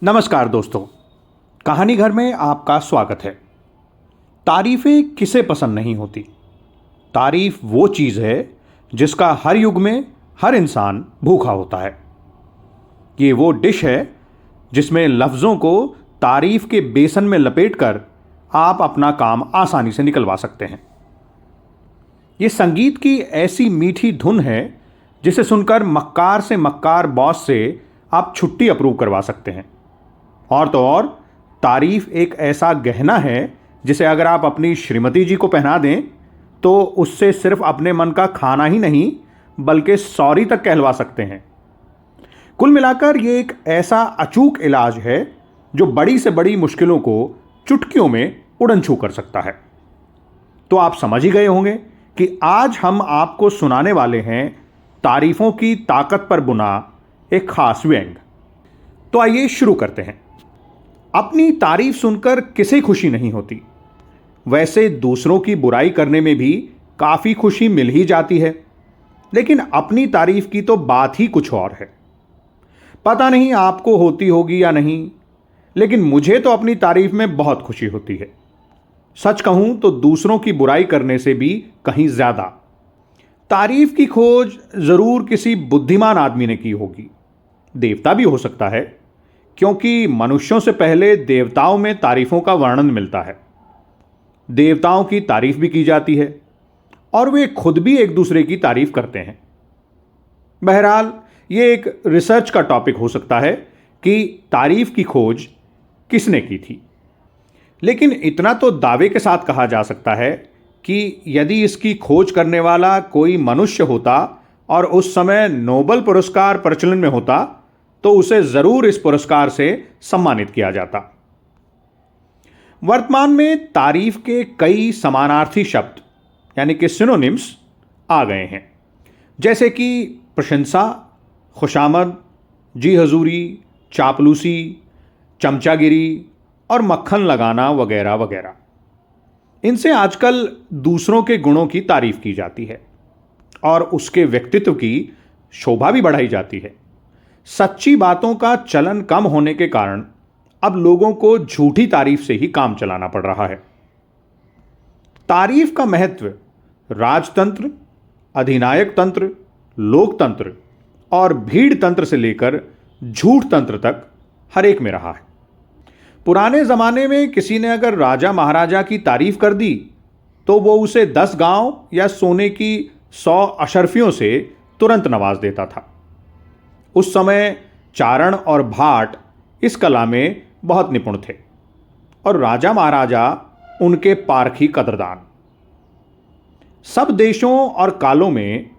नमस्कार दोस्तों, कहानी घर में आपका स्वागत है। तारीफें किसे पसंद नहीं होती। तारीफ वो चीज़ है जिसका हर युग में हर इंसान भूखा होता है। ये वो डिश है जिसमें लफ्ज़ों को तारीफ के बेसन में लपेटकर आप अपना काम आसानी से निकलवा सकते हैं। ये संगीत की ऐसी मीठी धुन है जिसे सुनकर मक्कार से मक्कार बॉस से आप छुट्टी अप्रूव करवा सकते हैं। और तो और, तारीफ एक ऐसा गहना है जिसे अगर आप अपनी श्रीमती जी को पहना दें तो उससे सिर्फ अपने मन का खाना ही नहीं बल्कि सॉरी तक कहलवा सकते हैं। कुल मिलाकर ये एक ऐसा अचूक इलाज है जो बड़ी से बड़ी मुश्किलों को चुटकियों में उड़न छू कर सकता है। तो आप समझ ही गए होंगे कि आज हम आपको सुनाने वाले हैं तारीफों की ताकत पर बुना एक खास व्यंग। तो आइए शुरू करते हैं। अपनी तारीफ सुनकर किसे खुशी नहीं होती। वैसे दूसरों की बुराई करने में भी काफ़ी खुशी मिल ही जाती है, लेकिन अपनी तारीफ की तो बात ही कुछ और है। पता नहीं आपको होती होगी या नहीं, लेकिन मुझे तो अपनी तारीफ में बहुत खुशी होती है। सच कहूं तो दूसरों की बुराई करने से भी कहीं ज़्यादा। तारीफ की खोज ज़रूर किसी बुद्धिमान आदमी ने की होगी। देवता भी हो सकता है, क्योंकि मनुष्यों से पहले देवताओं में तारीफों का वर्णन मिलता है। देवताओं की तारीफ भी की जाती है और वे खुद भी एक दूसरे की तारीफ करते हैं। बहरहाल, ये एक रिसर्च का टॉपिक हो सकता है कि तारीफ की खोज किसने की थी। लेकिन इतना तो दावे के साथ कहा जा सकता है कि यदि इसकी खोज करने वाला कोई मनुष्य होता और उस समय नोबेल पुरस्कार प्रचलन में होता तो उसे जरूर इस पुरस्कार से सम्मानित किया जाता। वर्तमान में तारीफ के कई समानार्थी शब्द यानी कि सिनोनिम्स आ गए हैं, जैसे कि प्रशंसा, खुशामद, जी हजूरी, चापलूसी, चमचागिरी और मक्खन लगाना वगैरह वगैरह। इनसे आजकल दूसरों के गुणों की तारीफ की जाती है और उसके व्यक्तित्व की शोभा भी बढ़ाई जाती है। सच्ची बातों का चलन कम होने के कारण अब लोगों को झूठी तारीफ से ही काम चलाना पड़ रहा है। तारीफ का महत्व राजतंत्र, अधिनायक तंत्र, लोकतंत्र और भीड़ तंत्र से लेकर झूठ तंत्र तक हर एक में रहा है। पुराने जमाने में किसी ने अगर राजा महाराजा की तारीफ कर दी तो वो उसे 10 गांव या सोने की 100 अशर्फियों से तुरंत नवाज देता था। उस समय चारण और भाट इस कला में बहुत निपुण थे और राजा महाराजा उनके पारखी कदरदान। सब देशों और कालों में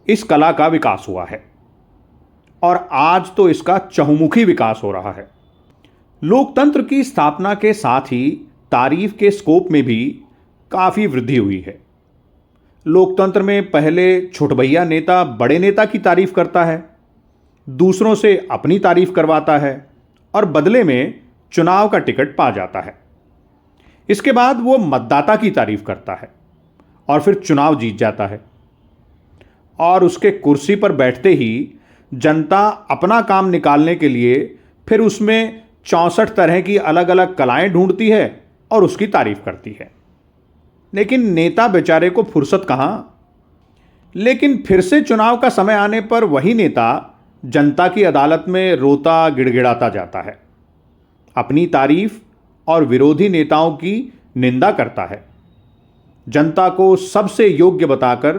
इस कला का विकास हुआ है और आज तो इसका चहुमुखी विकास हो रहा है। लोकतंत्र की स्थापना के साथ ही तारीफ के स्कोप में भी काफ़ी वृद्धि हुई है। लोकतंत्र में पहले छुटभैया नेता बड़े नेता की तारीफ करता है, दूसरों से अपनी तारीफ करवाता है और बदले में चुनाव का टिकट पा जाता है। इसके बाद वो मतदाता की तारीफ करता है और फिर चुनाव जीत जाता है और उसके कुर्सी पर बैठते ही जनता अपना काम निकालने के लिए फिर उसमें 64 तरह की अलग अलग कलाएं ढूंढती है और उसकी तारीफ करती है। लेकिन नेता बेचारे को फुर्सत कहाँ। लेकिन फिर से चुनाव का समय आने पर वही नेता जनता की अदालत में रोता गिड़गिड़ाता जाता है, अपनी तारीफ और विरोधी नेताओं की निंदा करता है, जनता को सबसे योग्य बताकर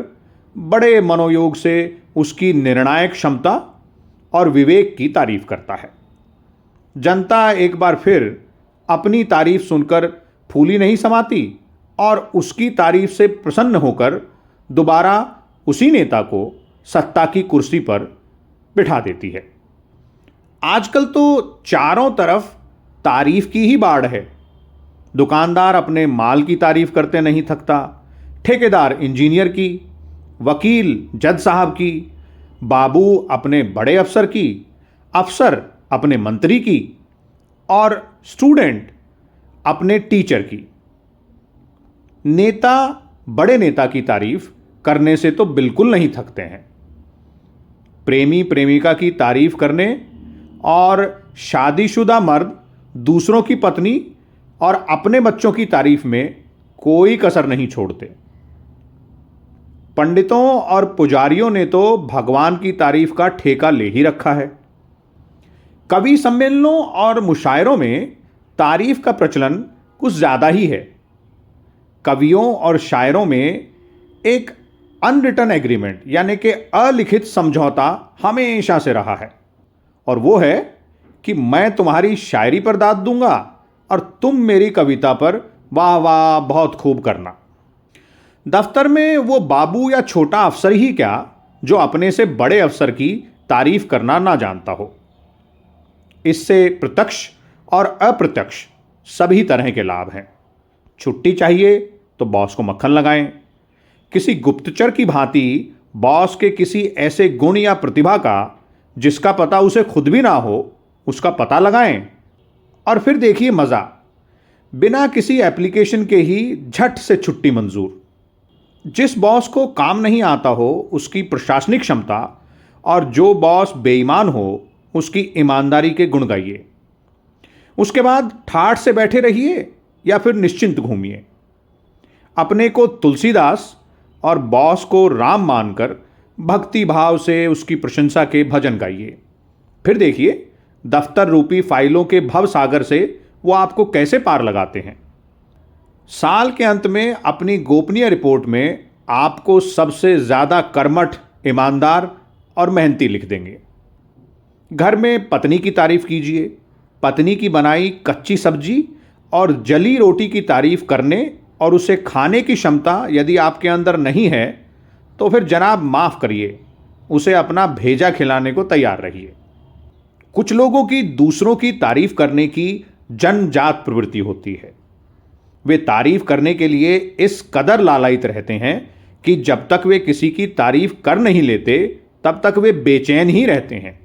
बड़े मनोयोग से उसकी निर्णायक क्षमता और विवेक की तारीफ करता है। जनता एक बार फिर अपनी तारीफ सुनकर फूली नहीं समाती और उसकी तारीफ से प्रसन्न होकर दोबारा उसी नेता को सत्ता की कुर्सी पर बिठा देती है। आजकल तो चारों तरफ तारीफ की ही बाढ़ है। दुकानदार अपने माल की तारीफ करते नहीं थकता, ठेकेदार इंजीनियर की, वकील जज साहब की, बाबू अपने बड़े अफसर की, अफसर अपने मंत्री की और स्टूडेंट अपने टीचर की। नेता बड़े नेता की तारीफ करने से तो बिल्कुल नहीं थकते हैं। प्रेमी प्रेमिका की तारीफ करने और शादीशुदा मर्द दूसरों की पत्नी और अपने बच्चों की तारीफ में कोई कसर नहीं छोड़ते। पंडितों और पुजारियों ने तो भगवान की तारीफ का ठेका ले ही रखा है। कवि सम्मेलनों और मुशायरों में तारीफ का प्रचलन कुछ ज़्यादा ही है। कवियों और शायरों में एक अनरिटन एग्रीमेंट यानी कि अलिखित समझौता हमेशा से रहा है, और वो है कि मैं तुम्हारी शायरी पर दाद दूंगा और तुम मेरी कविता पर वाह वाह बहुत खूब करना। दफ्तर में वो बाबू या छोटा अफसर ही क्या जो अपने से बड़े अफसर की तारीफ करना ना जानता हो। इससे प्रत्यक्ष और अप्रत्यक्ष सभी तरह के लाभ हैं। छुट्टी चाहिए तो बॉस को मक्खन लगाएं। किसी गुप्तचर की भांति बॉस के किसी ऐसे गुण या प्रतिभा का जिसका पता उसे खुद भी ना हो उसका पता लगाएं, और फिर देखिए मज़ा, बिना किसी एप्लीकेशन के ही झट से छुट्टी मंजूर। जिस बॉस को काम नहीं आता हो उसकी प्रशासनिक क्षमता, और जो बॉस बेईमान हो उसकी ईमानदारी के गुण गाइए। उसके बाद ठाठ से बैठे रहिए या फिर निश्चिंत घूमिए। अपने को तुलसीदास और बॉस को राम मानकर भक्ति भाव से उसकी प्रशंसा के भजन गाइए। फिर देखिए दफ्तर रूपी फाइलों के भव सागर से वो आपको कैसे पार लगाते हैं। साल के अंत में अपनी गोपनीय रिपोर्ट में आपको सबसे ज़्यादा कर्मठ, ईमानदार और मेहनती लिख देंगे। घर में पत्नी की तारीफ कीजिए। पत्नी की बनाई कच्ची सब्जी और जली रोटी की तारीफ करने और उसे खाने की क्षमता यदि आपके अंदर नहीं है तो फिर जनाब माफ़ करिए, उसे अपना भेजा खिलाने को तैयार रहिए। कुछ लोगों की दूसरों की तारीफ करने की जन्मजात प्रवृत्ति होती है। वे तारीफ करने के लिए इस कदर लालायित रहते हैं कि जब तक वे किसी की तारीफ कर नहीं लेते तब तक वे बेचैन ही रहते हैं।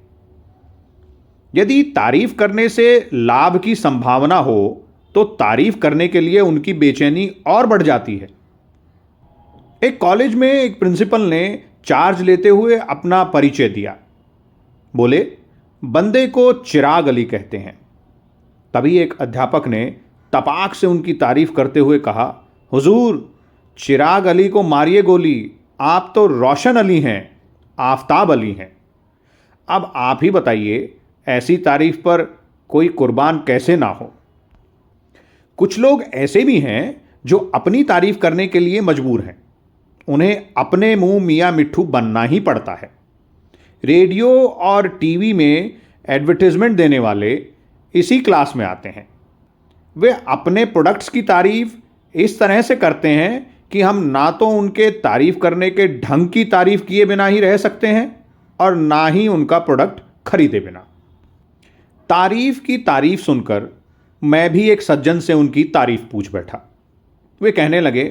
यदि तारीफ करने से लाभ की संभावना हो तो तारीफ करने के लिए उनकी बेचैनी और बढ़ जाती है। एक कॉलेज में एक प्रिंसिपल ने चार्ज लेते हुए अपना परिचय दिया। बोले, बंदे को चिराग अली कहते हैं। तभी एक अध्यापक ने तपाक से उनकी तारीफ करते हुए कहा, हुजूर, चिराग अली को मारिए गोली, आप तो रोशन अली हैं, आफताब अली हैं। अब आप ही बताइए, ऐसी तारीफ पर कोई कुर्बान कैसे ना हो। कुछ लोग ऐसे भी हैं जो अपनी तारीफ करने के लिए मजबूर हैं। उन्हें अपने मुंह मियाँ मिट्ठू बनना ही पड़ता है। रेडियो और टीवी में एडवर्टाइजमेंट देने वाले इसी क्लास में आते हैं। वे अपने प्रोडक्ट्स की तारीफ इस तरह से करते हैं कि हम ना तो उनके तारीफ करने के ढंग की तारीफ किए बिना ही रह सकते हैं और ना ही उनका प्रोडक्ट खरीदे बिना। तारीफ की तारीफ सुनकर मैं भी एक सज्जन से उनकी तारीफ पूछ बैठा। वे कहने लगे,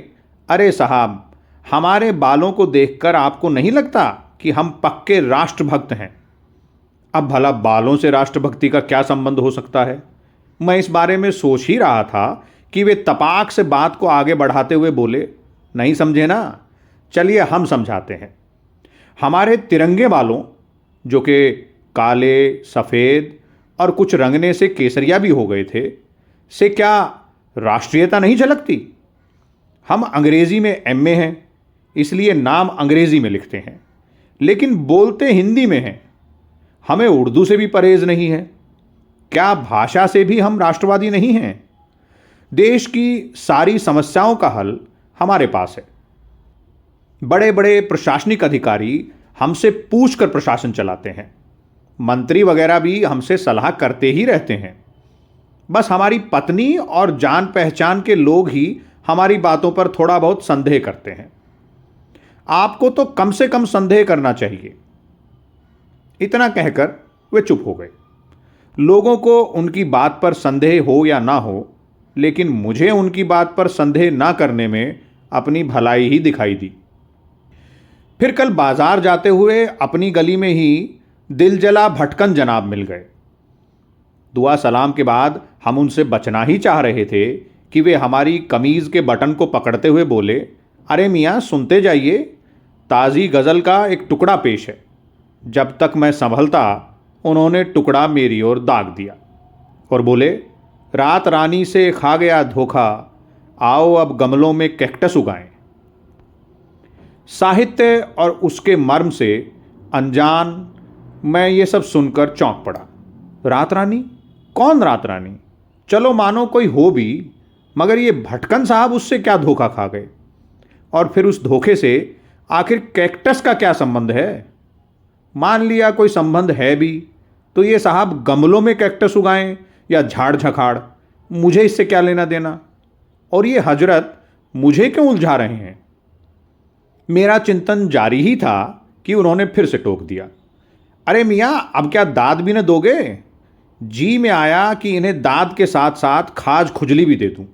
अरे साहब, हमारे बालों को देखकर आपको नहीं लगता कि हम पक्के राष्ट्रभक्त हैं? अब भला बालों से राष्ट्रभक्ति का क्या संबंध हो सकता है? मैं इस बारे में सोच ही रहा था कि वे तपाक से बात को आगे बढ़ाते हुए बोले, नहीं समझे ना, चलिए हम समझाते हैं। हमारे तिरंगे बालों, जो कि काले, सफ़ेद और कुछ रंगने से केसरिया भी हो गए थे, से क्या राष्ट्रीयता नहीं झलकती? हम अंग्रेज़ी में एमए हैं, इसलिए नाम अंग्रेज़ी में लिखते हैं, लेकिन बोलते हिंदी में हैं। हमें उर्दू से भी परहेज नहीं है। क्या भाषा से भी हम राष्ट्रवादी नहीं हैं? देश की सारी समस्याओं का हल हमारे पास है। बड़े बड़े प्रशासनिक अधिकारी हमसे पूछकर प्रशासन चलाते हैं। मंत्री वगैरह भी हमसे सलाह करते ही रहते हैं। बस हमारी पत्नी और जान पहचान के लोग ही हमारी बातों पर थोड़ा बहुत संदेह करते हैं। आपको तो कम से कम संदेह करना चाहिए। इतना कहकर वे चुप हो गए। लोगों को उनकी बात पर संदेह हो या ना हो, लेकिन मुझे उनकी बात पर संदेह ना करने में अपनी भलाई ही दिखाई दी। फिर कल बाजार जाते हुए अपनी गली में ही दिलजला भटकन जनाब मिल गए। दुआ सलाम के बाद हम उनसे बचना ही चाह रहे थे कि वे हमारी कमीज़ के बटन को पकड़ते हुए बोले, अरे मियाँ सुनते जाइए, ताज़ी गज़ल का एक टुकड़ा पेश है। जब तक मैं संभलता उन्होंने टुकड़ा मेरी ओर दाग दिया और बोले, रात रानी से खा गया धोखा, आओ अब गमलों में कैक्टस उगाएं। साहित्य और उसके मर्म से अनजान मैं ये सब सुनकर चौंक पड़ा। रात रानी? कौन रात रानी? चलो मानो कोई हो भी, मगर ये भटकन साहब उससे क्या धोखा खा गए? और फिर उस धोखे से आखिर कैक्टस का क्या संबंध है? मान लिया कोई संबंध है भी, तो ये साहब गमलों में कैक्टस उगाएं या झाड़ झखाड़, मुझे इससे क्या लेना देना? और ये हजरत मुझे क्यों उलझा रहे हैं? मेरा चिंतन जारी ही था कि उन्होंने फिर से टोक दिया, अरे मियाँ, अब क्या दाद भी न दोगे? जी में आया कि इन्हें दाद के साथ साथ खाज खुजली भी दे दूं,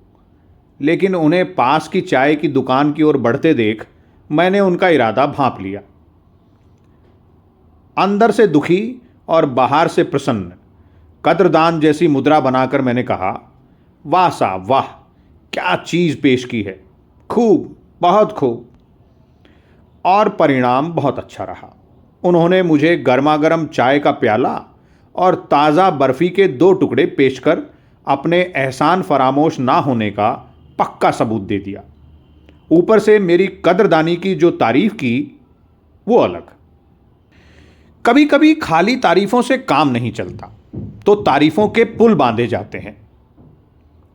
लेकिन उन्हें पास की चाय की दुकान की ओर बढ़ते देख मैंने उनका इरादा भांप लिया। अंदर से दुखी और बाहर से प्रसन्न कद्रदान जैसी मुद्रा बनाकर मैंने कहा, वाह साहब वाह, क्या चीज़ पेश की है, खूब, बहुत खूब। और परिणाम बहुत अच्छा रहा। उन्होंने मुझे गर्मागर्म चाय का प्याला और ताज़ा बर्फ़ी के 2 टुकड़े पेश कर अपने एहसान फरामोश ना होने का पक्का सबूत दे दिया। ऊपर से मेरी कद्रदानी की जो तारीफ की वो अलग। कभी कभी खाली तारीफों से काम नहीं चलता, तो तारीफों के पुल बांधे जाते हैं।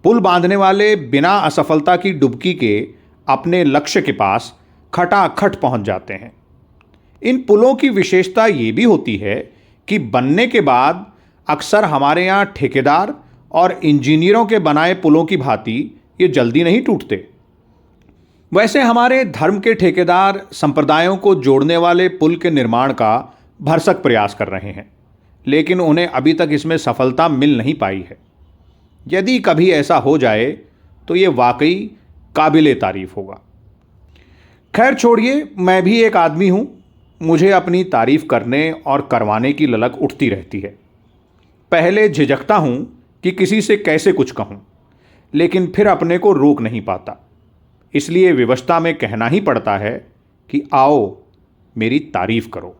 पुल बांधने वाले बिना असफलता की डुबकी के अपने लक्ष्य के पास खटाखट पहुंच जाते हैं। इन पुलों की विशेषता ये भी होती है कि बनने के बाद अक्सर हमारे यहाँ ठेकेदार और इंजीनियरों के बनाए पुलों की भांति ये जल्दी नहीं टूटते। वैसे हमारे धर्म के ठेकेदार संप्रदायों को जोड़ने वाले पुल के निर्माण का भरसक प्रयास कर रहे हैं, लेकिन उन्हें अभी तक इसमें सफलता मिल नहीं पाई है। यदि कभी ऐसा हो जाए तो ये वाकई काबिले तारीफ होगा। खैर छोड़िए, मैं भी एक आदमी हूँ, मुझे अपनी तारीफ करने और करवाने की ललक उठती रहती है। पहले झिझकता हूँ कि किसी से कैसे कुछ कहूँ, लेकिन फिर अपने को रोक नहीं पाता, इसलिए विवशता में कहना ही पड़ता है कि आओ मेरी तारीफ करो।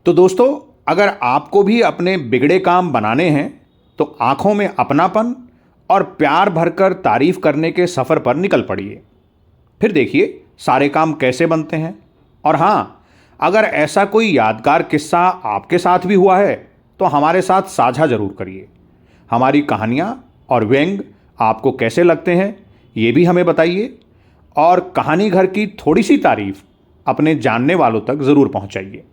तो दोस्तों, अगर आपको भी अपने बिगड़े काम बनाने हैं तो आंखों में अपनापन और प्यार भरकर तारीफ करने के सफ़र पर निकल पड़िए। फिर देखिए सारे काम कैसे बनते हैं। और हाँ, अगर ऐसा कोई यादगार किस्सा आपके साथ भी हुआ है तो हमारे साथ साझा ज़रूर करिए। हमारी कहानियाँ और व्यंग आपको कैसे लगते हैं ये भी हमें बताइए, और कहानी घर की थोड़ी सी तारीफ अपने जानने वालों तक ज़रूर पहुँचाइए।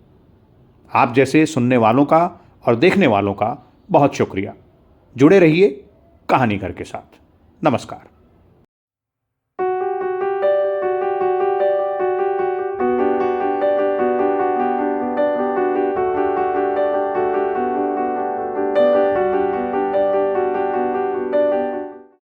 आप जैसे सुनने वालों का और देखने वालों का बहुत शुक्रिया। जुड़े रहिए कहानी घर के साथ। नमस्कार।